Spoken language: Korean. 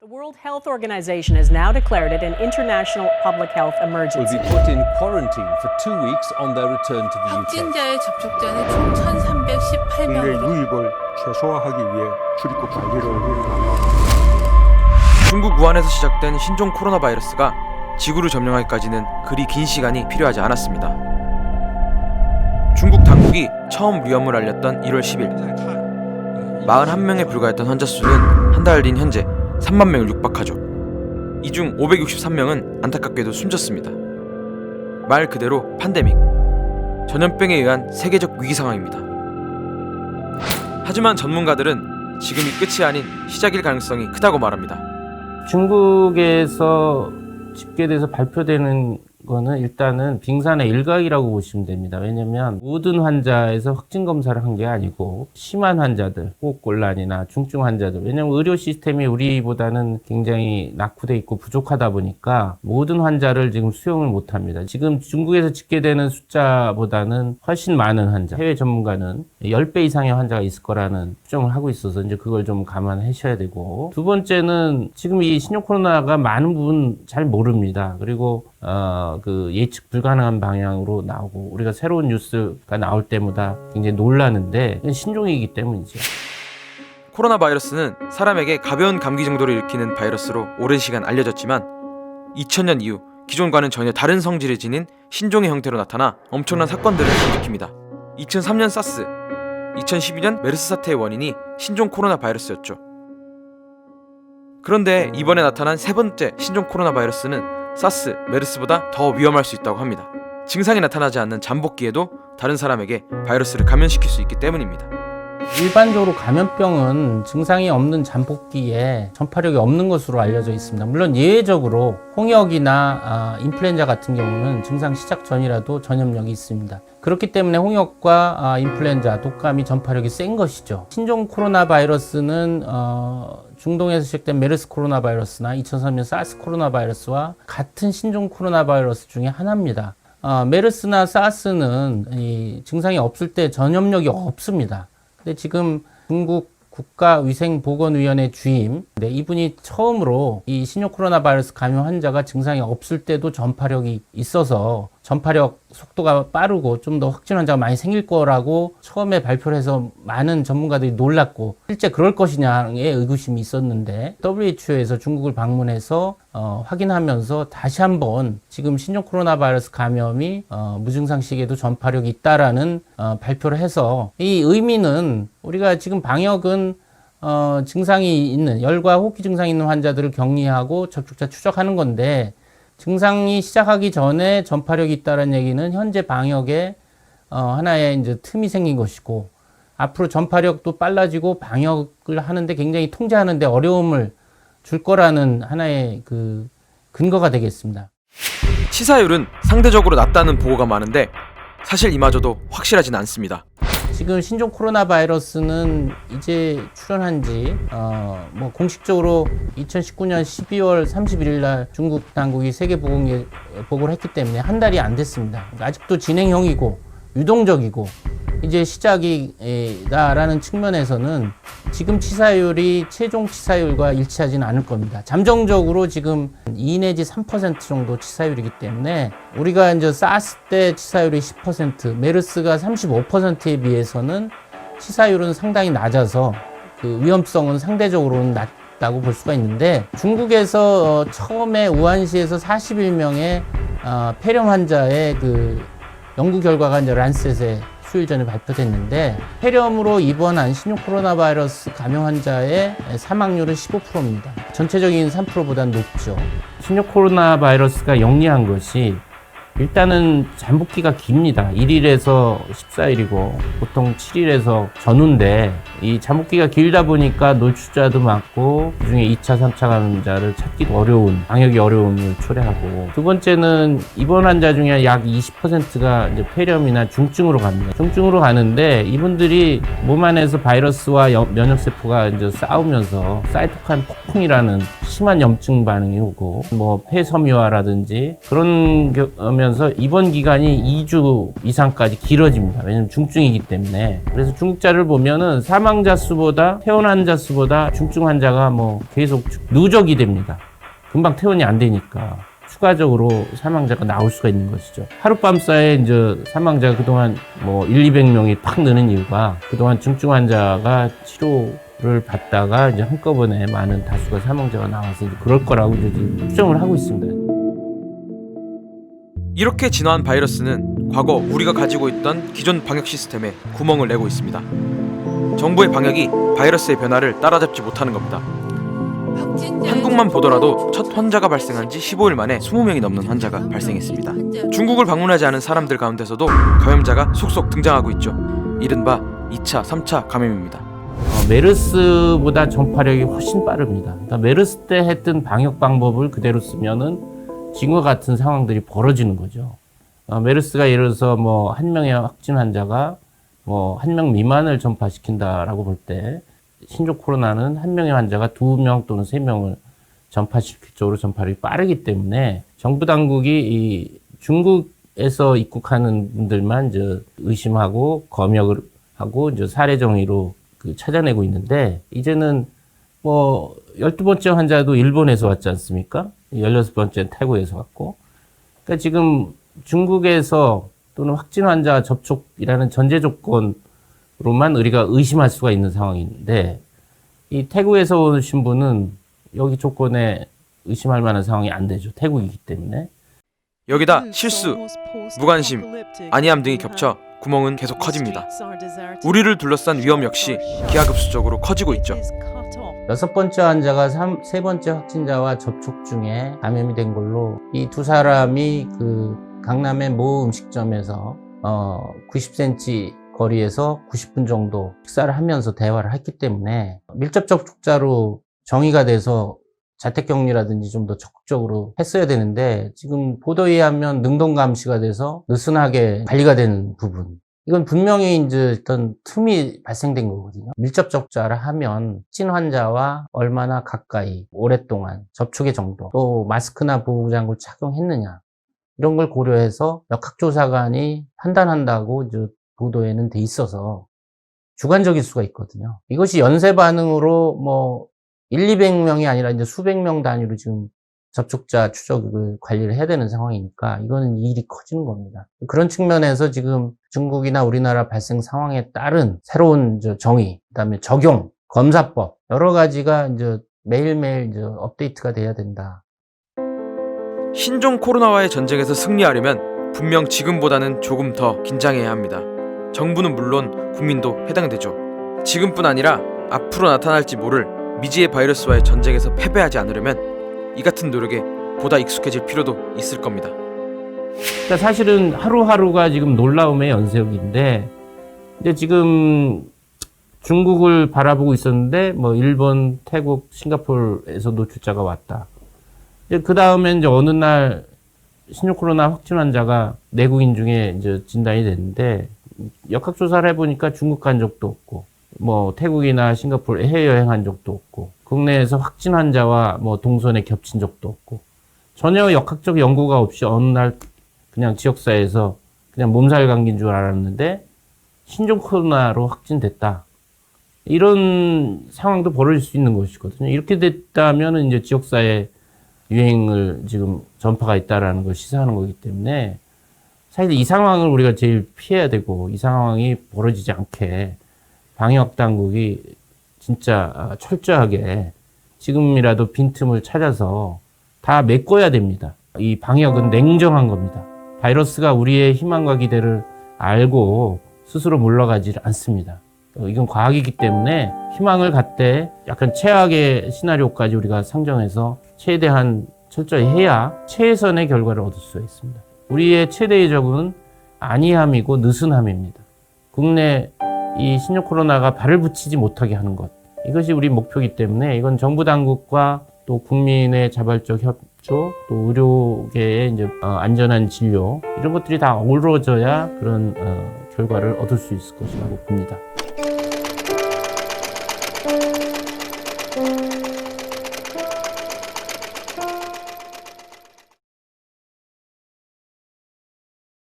The World Health Organization has now declared it an international public health Will emergency. be put in quarantine for 2 weeks on their return to the UK. 확진자의 접촉자는 총 국내 1,318명으로 유입을 최소화하기 위해 출입국 관리를 위반한 중국 우한에서 시작된 신종 코로나 바이러스가 지구를 점령하기까지는 그리 긴 시간이 필요하지 않았습니다. 중국 당국이 처음 위험을 알렸던 1월 10일 41명에 불과했던 환자 수는 한 달 뒤인 현재 3만 명을 육박하죠. 이 중 563명은 안타깝게도 숨졌습니다. 말 그대로 팬데믹, 전염병에 의한 세계적 위기 상황입니다. 하지만 전문가들은 지금이 끝이 아닌 시작일 가능성이 크다고 말합니다. 중국에서 집계돼서 발표되는 거는 일단은 빙산의 일각이라고 보시면 됩니다. 왜냐면 모든 환자에서 확진 검사를 한 게 아니고 심한 환자들, 호흡곤란이나 중증 환자들, 왜냐면 의료 시스템이 우리보다는 굉장히 낙후돼 있고 부족하다 보니까 모든 환자를 지금 수용을 못 합니다. 지금 중국에서 집계되는 숫자보다는 훨씬 많은 환자, 해외 전문가는 10배 이상의 환자가 있을 거라는 추정을 하고 있어서 이제 그걸 좀 감안하셔야 되고, 두 번째는 지금 이 신종 코로나가 많은 부분 잘 모릅니다. 그리고 그 예측 불가능한 방향으로 나오고, 우리가 새로운 뉴스가 나올 때마다 굉장히 놀라는데 신종이기 때문이죠. 코로나 바이러스는 사람에게 가벼운 감기 정도를 일으키는 바이러스로 오랜 시간 알려졌지만 2000년 이후 기존과는 전혀 다른 성질을 지닌 신종의 형태로 나타나 엄청난 사건들을 일으킵니다. 2003년 사스, 2012년 메르스 사태의 원인이 신종 코로나 바이러스였죠. 그런데 이번에 나타난 세 번째 신종 코로나 바이러스는 사스, 메르스보다 더 위험할 수 있다고 합니다. 증상이 나타나지 않는 잠복기에도 다른 사람에게 바이러스를 감염시킬 수 있기 때문입니다. 일반적으로 감염병은 증상이 없는 잠복기에 전파력이 없는 것으로 알려져 있습니다. 물론 예외적으로 홍역이나 인플루엔자 같은 경우는 증상 시작 전이라도 전염력이 있습니다. 그렇기 때문에 홍역과 인플루엔자, 독감이 전파력이 센 것이죠. 신종 코로나 바이러스는 중동에서 시작된 메르스 코로나 바이러스나 2003년 사스 코로나 바이러스와 같은 신종 코로나 바이러스 중에 하나입니다. 메르스나 사스는 이 증상이 없을 때 전염력이 없습니다. 근데 지금 중국 국가위생보건위원회 주임, 이분이 처음으로 이 신종 코로나 바이러스 감염 환자가 증상이 없을 때도 전파력이 있어서 전파력 속도가 빠르고 좀 더 확진 환자가 많이 생길 거라고 처음에 발표를 해서 많은 전문가들이 놀랐고, 실제 그럴 것이냐의 의구심이 있었는데 WHO에서 중국을 방문해서 확인하면서 다시 한번 지금 신종 코로나 바이러스 감염이 무증상 시기에도 전파력이 있다라는 발표를 해서, 이 의미는 우리가 지금 방역은 증상이 있는, 열과 호흡기 증상이 있는 환자들을 격리하고 접촉자 추적하는 건데, 증상이 시작하기 전에 전파력이 있다는 얘기는 현재 방역에 하나의 이제 틈이 생긴 것이고, 앞으로 전파력도 빨라지고 방역을 하는데 굉장히 통제하는데 어려움을 줄 거라는 하나의 그 근거가 되겠습니다. 치사율은 상대적으로 낮다는 보고가 많은데 사실 이마저도 확실하진 않습니다. 지금 신종 코로나 바이러스는 이제 출현한 지 공식적으로 2019년 12월 31일 날 중국 당국이 세계보건기에 보고를 했기 때문에 한 달이 안 됐습니다. 아직도 진행형이고 유동적이고 이제 시작이다라는 측면에서는 지금 치사율이 최종 치사율과 일치하지는 않을 겁니다. 잠정적으로 지금 2 내지 3% 정도 치사율이기 때문에, 우리가 이제 사스 때 치사율이 10%, 메르스가 35%에 비해서는 치사율은 상당히 낮아서 그 위험성은 상대적으로는 낮다고 볼 수가 있는데, 중국에서 처음에 우한시에서 41명의 폐렴 환자의 그 연구 결과가 이제 란셋에 수일 전에 발표됐는데, 폐렴으로 입원한 신종 코로나 바이러스 감염 환자의 사망률은 15%입니다. 전체적인 3%보다 높죠. 신종 코로나 바이러스가 영리한 것이 일단은 잠복기가 깁니다. 1일에서 14일이고 보통 7일에서 전후인데, 이 잠복기가 길다 보니까 노출자도 많고 그중에 2차, 3차 감염자를 찾기도 어려운, 방역이 어려움을 초래하고, 두 번째는 입원 환자 중에 약 20%가 이제 폐렴이나 중증으로 갑니다. 중증으로 가는데 이분들이 몸 안에서 바이러스와 면역세포가 이제 싸우면서 사이토카인 폭풍이라는 심한 염증 반응이 오고, 폐섬유화라든지 그런 면서 길어지면서 입원 기간이 2주 이상까지 길어집니다. 왜냐하면 중증이기 때문에. 그래서 중국자를 보면은 사망자 수보다 퇴원 환자 수보다 중증 환자가 계속 누적이 됩니다. 금방 퇴원이 안 되니까 추가적으로 사망자가 나올 수가 있는 것이죠. 하룻밤 사이에 이제 사망자가 그동안 100-200명이 팍 느는 이유가 그동안 중증 환자가 치료를 받다가 이제 한꺼번에 많은 다수가 사망자가 나와서 이제 그럴 거라고 이제 추정을 하고 있습니다. 이렇게 진화한 바이러스는 과거 우리가 가지고 있던 기존 방역 시스템에 구멍을 내고 있습니다. 정부의 방역이 바이러스의 변화를 따라잡지 못하는 겁니다. 한국만 보더라도 첫 환자가 발생한 지 15일 만에 20명이 넘는 환자가 발생했습니다. 중국을 방문하지 않은 사람들 가운데서도 감염자가 속속 등장하고 있죠. 이른바 2차, 3차 감염입니다. 메르스보다 전파력이 훨씬 빠릅니다. 그러니까 메르스 때 했던 방역 방법을 그대로 쓰면은 지금과 같은 상황들이 벌어지는 거죠. 메르스가 예를 들어서 한 명의 확진 환자가 1명 미만을 전파시킨다라고 볼 때 신종 코로나는 한 명의 환자가 2명 또는 3명을 전파시킬 쪽으로 전파력이 빠르기 때문에 정부 당국이 이 중국에서 입국하는 분들만 이제 의심하고 검역을 하고 이제 사례 정의로 찾아내고 있는데 이제는 12번째 환자도 일본에서 왔지 않습니까? 16번째는 태국에서 왔고. 그러니까 지금 중국에서 또는 확진 환자 접촉이라는 전제 조건으로만 우리가 의심할 수가 있는 상황인데 이 태국에서 오신 분은 여기 조건에 의심할 만한 상황이 안 되죠. 태국이기 때문에. 여기다 실수, 무관심, 안이함 등이 겹쳐 구멍은 계속 커집니다. 우리를 둘러싼 위험 역시 기하급수적으로 커지고 있죠. 6번째 환자가 3번째 확진자와 접촉 중에 감염이 된 걸로 이 두 사람이 강남의 모 음식점에서 90cm 거리에서 90분 정도 식사를 하면서 대화를 했기 때문에 밀접 접촉자로 정의가 돼서 자택격리라든지 좀 더 적극적으로 했어야 되는데 지금 보도에 의하면 능동감시가 돼서 느슨하게 관리가 되는 부분. 이건 분명히 이제 어떤 틈이 발생된 거거든요. 밀접 접촉자를 하면 확진 환자와 얼마나 가까이 오랫동안 접촉의 정도, 또 마스크나 보호장구를 착용했느냐 이런 걸 고려해서 역학조사관이 판단한다고 이제 보도에는 돼 있어서 주관적일 수가 있거든요. 이것이 연쇄 반응으로 1-200명이 아니라 이제 수백 명 단위로 지금 접촉자 추적을 관리를 해야 되는 상황이니까 이거는 일이 커지는 겁니다. 그런 측면에서 지금 중국이나 우리나라 발생 상황에 따른 새로운 정의, 그다음에 적용, 검사법 여러 가지가 이제 매일매일 이제 업데이트가 돼야 된다. 신종 코로나와의 전쟁에서 승리하려면 분명 지금보다는 조금 더 긴장해야 합니다. 정부는 물론 국민도 해당되죠. 지금뿐 아니라 앞으로 나타날지 모를 미지의 바이러스와의 전쟁에서 패배하지 않으려면 이 같은 노력에 보다 익숙해질 필요도 있을 겁니다. 그러니까 사실은 하루하루가 지금 놀라움의 연속인데 근데 지금 중국을 바라보고 있었는데 일본, 태국, 싱가포르에서 노출자가 왔다. 그 다음에 이제 어느 날 신종 코로나 확진 환자가 내국인 중에 이제 진단이 됐는데 역학조사를 해보니까 중국 간 적도 없고 태국이나 싱가포르 해외여행한 적도 없고 국내에서 확진 환자와 동선에 겹친 적도 없고 전혀 역학적 연고가 없이 어느 날 그냥 지역사회에서 그냥 몸살 감기인 줄 알았는데 신종 코로나로 확진됐다. 이런 상황도 벌어질 수 있는 것이거든요. 이렇게 됐다면 이제 지역사회 유행을 지금 전파가 있다라는 걸 시사하는 거기 때문에 사실 이 상황을 우리가 제일 피해야 되고 이 상황이 벌어지지 않게 방역 당국이 진짜 철저하게 지금이라도 빈틈을 찾아서 다 메꿔야 됩니다. 이 방역은 냉정한 겁니다. 바이러스가 우리의 희망과 기대를 알고 스스로 물러가지 않습니다. 이건 과학이기 때문에 희망을 갖되 약간 최악의 시나리오까지 우리가 상정해서 최대한 철저히 해야 최선의 결과를 얻을 수 있습니다. 우리의 최대의 적은 안이함이고 느슨함입니다. 국내 이 신종 코로나가 발을 붙이지 못하게 하는 것. 이것이 우리 목표이기 때문에 이건 정부 당국과 또 국민의 자발적 협조, 또 의료계의 이제 안전한 진료 이런 것들이 다 어우러져야 그런 결과를 얻을 수 있을 것이라고 봅니다.